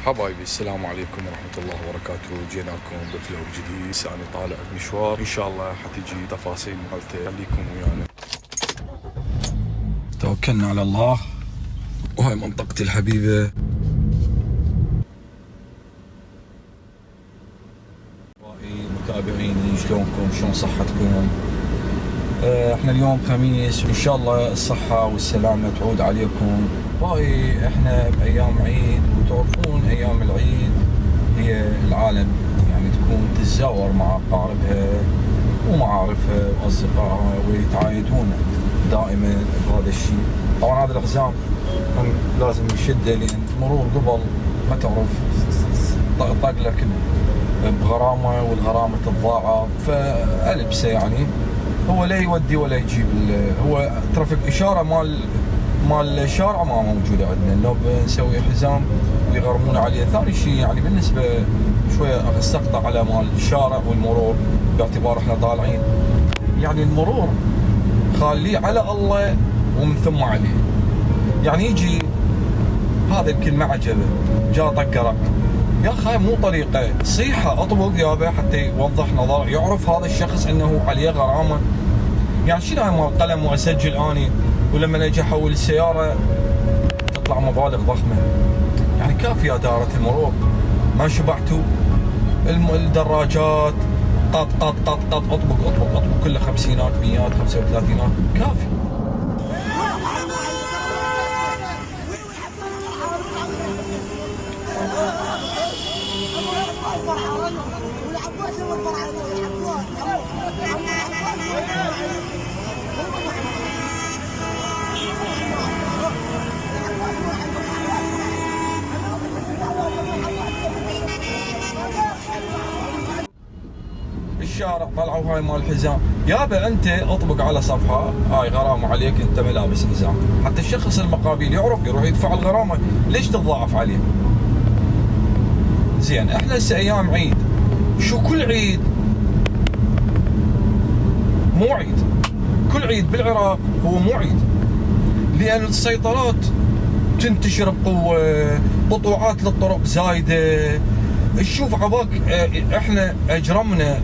حبايبي السلام عليكم ورحمة الله وبركاته. جيناكم بفلوج جديد. أنا طالع بمشوار إن شاء الله حتجي تفاصيل مالته، خليكم ويانا. توكلنا على الله. وهاي منطقتي الحبيبة. متابعيني شلونكم؟ شلون صحتكم؟ احنا اليوم خميس وان شاء الله الصحة والسلامة تعود عليكم. باقي احنا بايام عيد، وتعرفون ايام العيد هي العالم يعني تكون تتزاور مع اقاربها ومعارفها واصدقائها ويتعايدون دائما بهذا الشيء. طبعا هذا الحزام لازم يشده، لان مرور قبل ما تعرف طق لك بغرامه والغرامه تتضاعف، فالبسه يعني هو لا يودي ولا يجيب. هو ترافيك اشاره مال الشارع ما موجوده عندنا، انه نسوي حزام ويغرمون عليه. ثاني شيء يعني بالنسبه شويه استقطع على مال الشارع والمرور، باعتبار احنا طالعين يعني المرور خليه على الله ومن ثم عليه. يعني يجي هذا الكل ما عجبه، جاء طق يا اخي مو طريقه، صيحه اطبق يابا حتى يوضح نظر، يعرف هذا الشخص انه عليه غرامه. يعني شنو هاي مال قلم واسجل اني، ولما اجي احول السياره تطلع مبالغ ضخمه. يعني كافيه دارة المرور، ما شبعتوا؟ الدراجات طط طط طط طط اطبق كله خمسينات ميات 35 كافي. الشارع طلعوا هاي مال الحزام، يابا انت اطبق على صفحه هاي غرامه عليك، انت ما لابس حزام، حتى الشخص المقابل يعرف يروح يدفع الغرامه، ليش تتضاعف عليه؟ زين احنا هسه ايام عيد، شو كل عيد مو عيد، كل عيد بالعراق هو مو عيد، لان السيطرات تنتشر بقوه، قطوعات للطرق زايده. شوف عباك احنا اجرمنا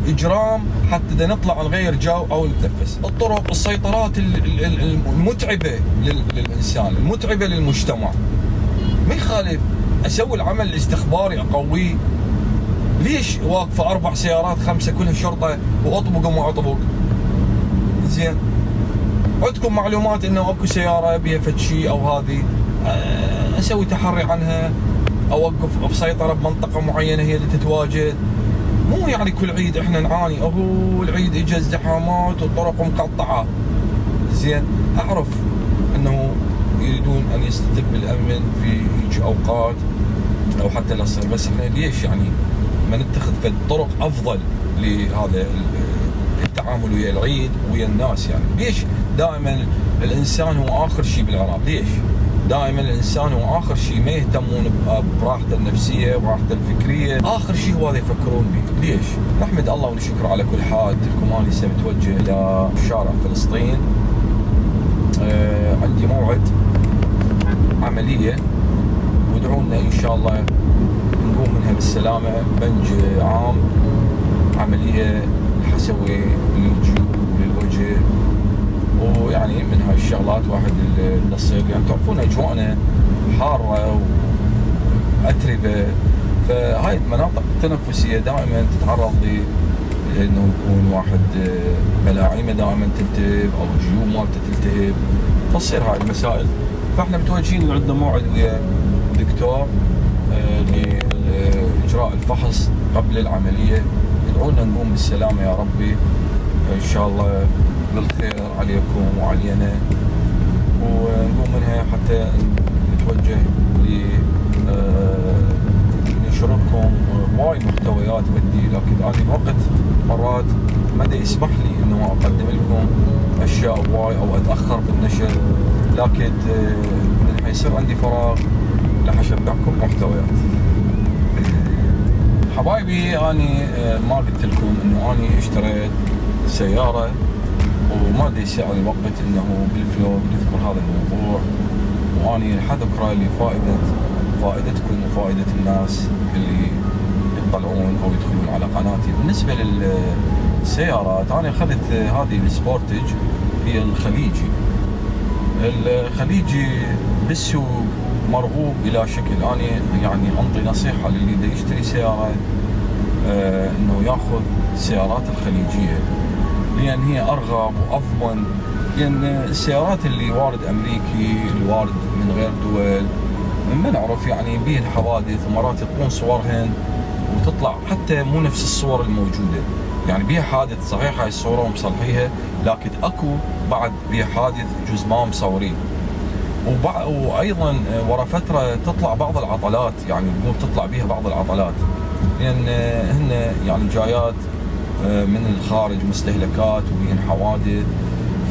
اجرام حتى نطلع نغير جو او نتنفس. الطرق، السيطرات المتعبه للانسان، المتعبه للمجتمع. ما يخالف اسوي العمل الاستخباري اقويه. ليش واقفه 4 سيارات 5 كلها شرطه واطبق وما اطبق؟ زين عندكم معلومات انه اكو سياره بيها فد شيء او هذه، اسوي تحري عنها، اوقف بسيطره بمنطقه معينه هي اللي تتواجد. مو يعني كل عيد احنا نعاني، اهو العيد اجى ازدحامات والطرق مقطعه. زين اعرف انه يريدون ان يستتب الامن في هيج اوقات او حتى لا تصير، بس احنا ليش يعني ما نتخذ فد طرق افضل لهذا التعامل ويا العيد ويا الناس؟ يعني ليش دائما الانسان هو اخر شيء بالعراق؟ ليش دائما الانسان هو اخر شيء؟ ما يهتمون براحته النفسيه وراحته الفكريه، اخر شيء هو هذا يفكرون به. ليش؟ نحمد الله ونشكره على كل حال. لكم اني متوجه الى شارع فلسطين، عندي موعد عمليه، وادعونا ان شاء الله نقوم منها بالسلامه. بنج عام، عمليه حسوي للجيوب وللوجه، ويعني من هاي الشغلات واحد النصيب. يعني تعرفون اجواءنا حاره واتربه، فهاي المناطق التنفسيه دائما تتعرض لانه يكون واحد ملاعيمه دائما تلتهب او جيوب مالته تلتهب، فتصير هاي المسائل. فاحنا متوجهين عندنا موعد ويا دكتور لاجراء الفحص قبل العمليه. ادعونا نقوم بالسلامه يا ربي، ان شاء الله بالخير عليكم وعلينا، ونقوم منها حتى نتوجه لننشر لكم وايد محتويات بدي، لكن انا الوقت مرات ما دا يسمح لي انه اقدم لكم اشياء وايد او اتاخر بالنشر، لكن من حيصير عندي فراغ راح اشبعكم محتويات. حبايبي اني ما قلت لكم انه اني اشتريت سياره، وما ادري يسع الوقت انه بالفلوج نذكر هذا الموضوع، واني راح اذكره لفائده فائدتكم وفائدة الناس اللي يطلعون او يدخلون على قناتي. بالنسبة للسيارات انا اخذت هذه السبورتج، هي الخليجي. الخليجي بالسوق مرغوب الى شكل. انا يعني انطي نصيحة للي دا يشتري سيارة انه ياخذ السيارات الخليجية، لان هي ارغب وافضل. لان السيارات اللي وارد امريكي، اللي وارد من غير دول، ما نعرف يعني به الحوادث، ومرات يطلعون صورهن وتطلع حتى مو نفس الصور الموجودة. يعني بيها حادث صحيح، هاي الصورة ومصلحيها، لكن اكو بعد بيها حادث جزء ما مصورين. وايضا ورا فترة تطلع بعض العطلات، يعني نقول تطلع بيها بعض العطلات، لان هن يعني جايات من الخارج مستهلكات وبين حوادث،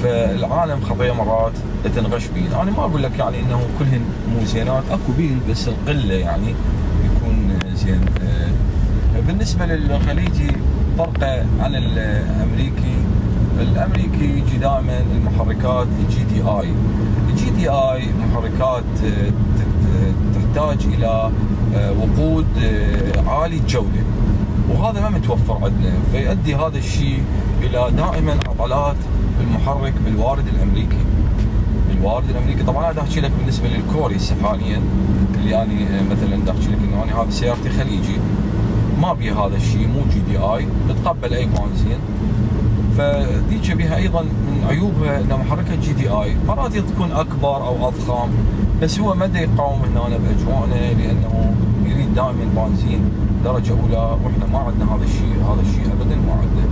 فالعالم خطيه مرات تنغش بين. انا ما اقول لك يعني انه كلهن مو زينات، اكو بين بس القله يعني يكون زين. بالنسبه للخليجي فرقه عن الامريكي. الامريكي يجي دائما المحركات GTI. GTI محركات تحتاج الى وقود عالي الجوده، وهذا ما متوفر عندنا، فيؤدي هذا الشيء الى دائما عطلات بالمحرك بالوارد الامريكي. الوارد الامريكي طبعا انا احكي لك بالنسبه للكوري حاليا، اللي انا مثلا احكي لك انه انا هذه سيارتي خليجي ما بيها هذا الشيء، مو GTI، بتقبل اي بنزين. فديك بها ايضا من عيوبها ان محركها GTI مرات تكون اكبر او اضخم، بس هو ما يقاوم هنا باجواءنا، لانه يريد دائما بنزين درجه اولى، واحنا ما عندنا هذا الشيء ابدا ما عندنا.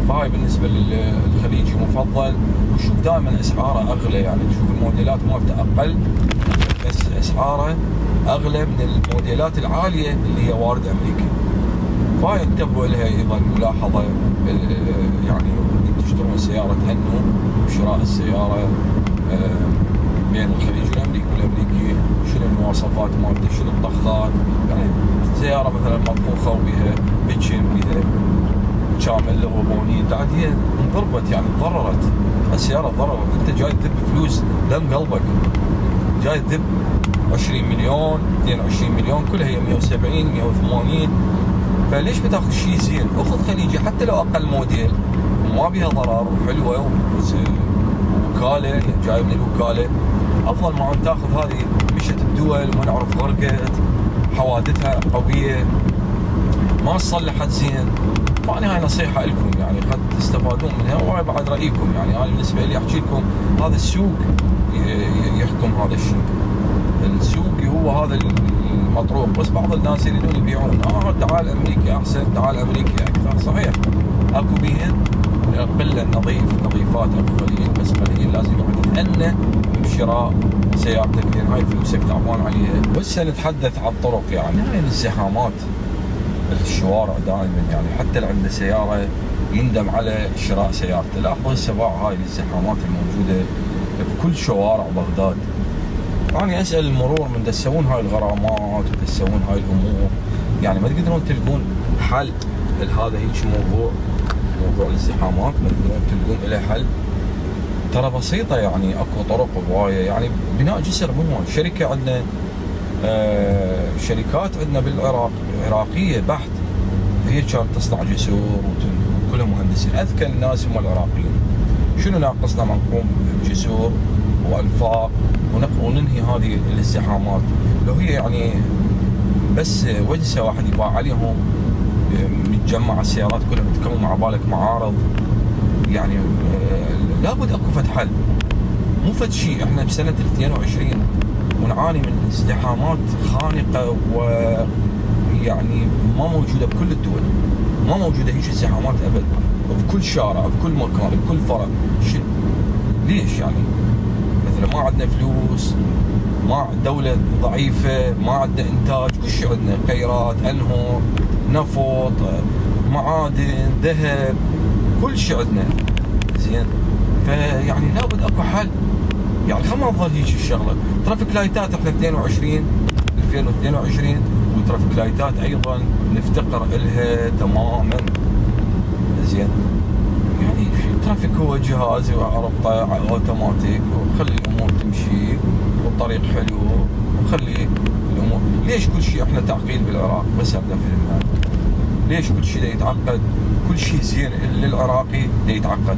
فهاي بالنسبه للخليجي مفضل. وشوف دائما اسعاره اغلى، يعني تشوف الموديلات مالته اقل بس اسعاره اغلى من الموديلات العاليه اللي هي وارد امريكي. فهاي انتبهوا لها ايضا ملاحظه، يعني تشترون سياره تهنوا بشراء السياره بين الخليجي والامريكي شنو المواصفات مالته، شنو الطخات. يعني سياره مثلا مطبوخه وبيها بتشن بيها كامل لغوبوني، عاد هي انضربت يعني تضررت، السياره تضررت. انت جاي تذب فلوس دم قلبك، جاي تذب 20 مليون 22 مليون كلها هي 170 180. فليش بتاخذ شيء زين؟ اخذ خليجي حتى لو اقل موديل وما بيها ضرر وحلوه وكاله، يعني جاي من الوكاله، افضل ما ان تاخذ هذه مشت بدول وما نعرف غرقت، حوادثها قويه ما صلحت زين. فانا هاي نصيحه لكم يعني قد تستفادون منها، وهاي بعد رايكم. يعني انا بالنسبه لي احكي لكم هذا السوق يحكم هذا الشيء، السوق هو هذا المطروق. بس بعض الناس يريدون يبيعون تعال امريكا احسن، تعال امريكا اكثر. صحيح اكو بيهن قله نظيفات اكو قليل، بس قليل لازم يتأنى بشراء سيارتك، لان هاي فلوسك تعبان عليها. وهسه نتحدث عن الطرق. يعني هاي الزحامات الشوارع دائما، يعني حتى اللي عنده سياره يندم على شراء سيارته. لاحظوا هسه هاي الزحامات الموجوده بكل شوارع بغداد. أنا أسأل المرور من تسوون هاي الغرامات وتسوون هاي الأمور، يعني ما تقدرون تلقون حل لهذا هيك موضوع الازدحامات؟ ما تقدرون تلقون له حل؟ ترى بسيطة، يعني أكو طرق هواية. يعني بناء جسر مو شركة عندنا، شركات عندنا بالعراق عراقية بحت، هي كانت تصنع جسور وكلها مهندسين. أذكى الناس هم العراقيين. شنو ناقصنا ما نقوم بجسور وأنفاق وننهي هذه الازدحامات؟ لو هي يعني بس وجسه واحد يباع عليهم، متجمع السيارات كلها متكون مع بالك معارض، يعني لابد اكو فد حل، مو فد شيء. احنا بسنه 22 ونعاني من ازدحامات خانقه، ويعني ما موجوده بكل الدول، ما موجوده هيك ازدحامات ابد بكل شارع بكل مكان بكل فرع. ليش يعني؟ مثلا ما عندنا فلوس، ما دولة ضعيفة، ما عندنا إنتاج، كل شيء عندنا، خيرات، أنهر، نفط، معادن، ذهب، كل شيء عندنا زين. فيعني لابد أكو حل. يعني خلينا ما نظل هيك الشغلة. ترافيك لايتات احنا 2022 وترافيك لايتات أيضا نفتقر إلها تماما زين. يعني الترافيك هو جهاز وعربطه اوتوماتيك وخلي الامور تمشي والطريق حلو وخلي الامور. ليش كل شيء احنا تعقيد بالعراق؟ بس ابدا فهمها. ليش كل شيء يتعقد؟ كل شيء زين للعراقي يتعقد.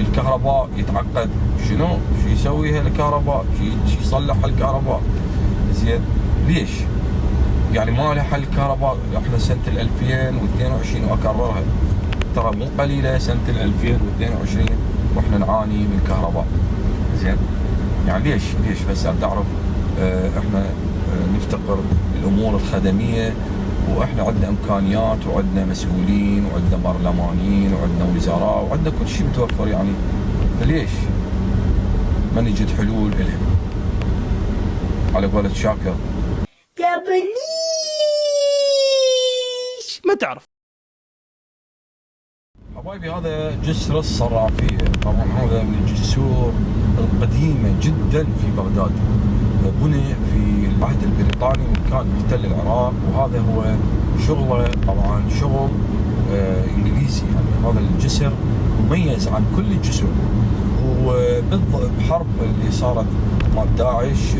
الكهرباء يتعقد، شنو؟ شو يسويها الكهرباء؟ شو يصلح الكهرباء؟ زين ليش؟ يعني ما لها حل الكهرباء. احنا سنه 2022 واكررها ترى مو قليله، سنه 2022 واحنا نعاني من كهرباء. زين يعني ليش بس تعرف احنا نفتقر الامور الخدميه، واحنا عندنا امكانيات وعندنا مسؤولين وعندنا برلمانيين وعندنا وزراء وعندنا كل شيء متوفر يعني، فليش ما نجد حلول لهم؟ على قولة شاكر يا بليش ما تعرف. حبايبي هذا جسر الصرافية، طبعا هذا من الجسور القديمة جدا في بغداد، بني في العهد البريطاني كان محتل العراق، وهذا هو شغله طبعا شغل انجليزي. يعني هذا الجسر مميز عن كل الجسور، وبحرب اللي صارت مال داعش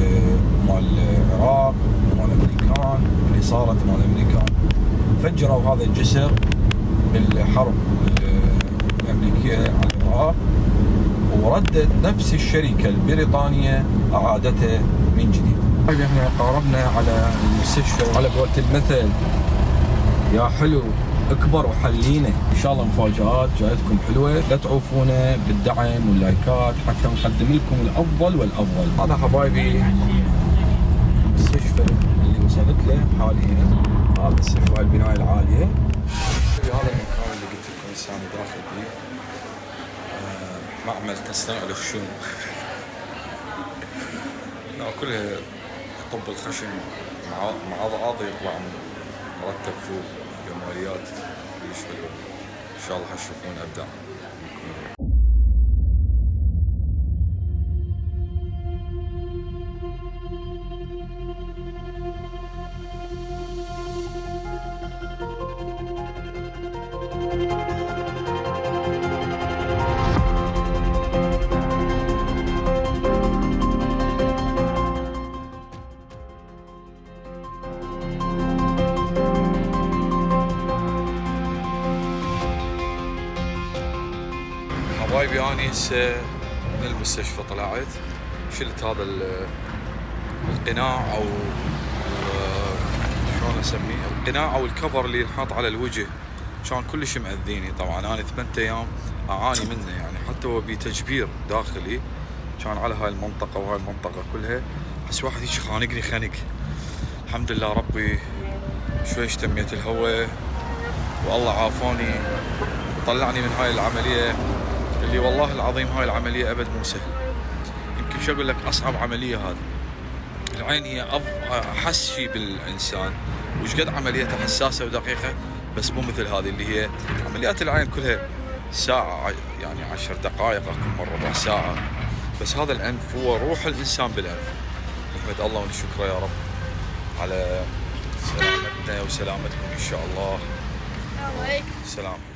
مال العراق ومال الامريكان، اللي صارت مال الامريكان فجروا هذا الجسر بالحرب الامريكيه على العراق، وردت نفس الشركه البريطانيه اعادته من جديد. طيب احنا قاربنا على المستشفى، على قولة المثل يا حلو اكبر وحلينا. ان شاء الله مفاجآت جايتكم حلوه، لا تعوفونا بالدعم واللايكات حتى نقدم لكم الافضل والافضل. هذا حبايبي المستشفى اللي وصلت له حاليا، هذا استشفاء البنايه العاليه. هذا المكان اللي قلت لكم هسه انا داخل فيه، معمل تصنيع الخشوم. لا كلها طب الخشم مع عض يطلع مرتب فوق جماليات كلش حلوه. ان شاء الله حتشوفون ابداع. حبايبي اني هسه من المستشفى طلعت، شلت هذا القناع او شلون اسميه، القناع او الكفر اللي ينحط على الوجه، كان كلش مأذيني. طبعا انا 8 ايام اعاني منه، يعني حتى هو بتجبير داخلي كان على هاي المنطقه وهاي المنطقه كلها، بس واحد هيك خانقني خنق. الحمد لله ربي شوي اشتميت الهواء والله عافاني وطلعني من هاي العمليه اللي والله العظيم هاي العمليه ابد مو سهل. يمكن شو اقول لك اصعب عمليه هذه. العين هي احس شيء بالانسان، وش قد عمليتها حساسه ودقيقه، بس مو مثل هذه اللي هي عمليات العين كلها ساعه، يعني 10 دقائق اكو مره ربع ساعه. بس هذا الانف هو روح الانسان بالانف. نحمد الله ونشكره يا رب على سلامتنا وسلامتكم ان شاء الله. السلام عليكم. سلام.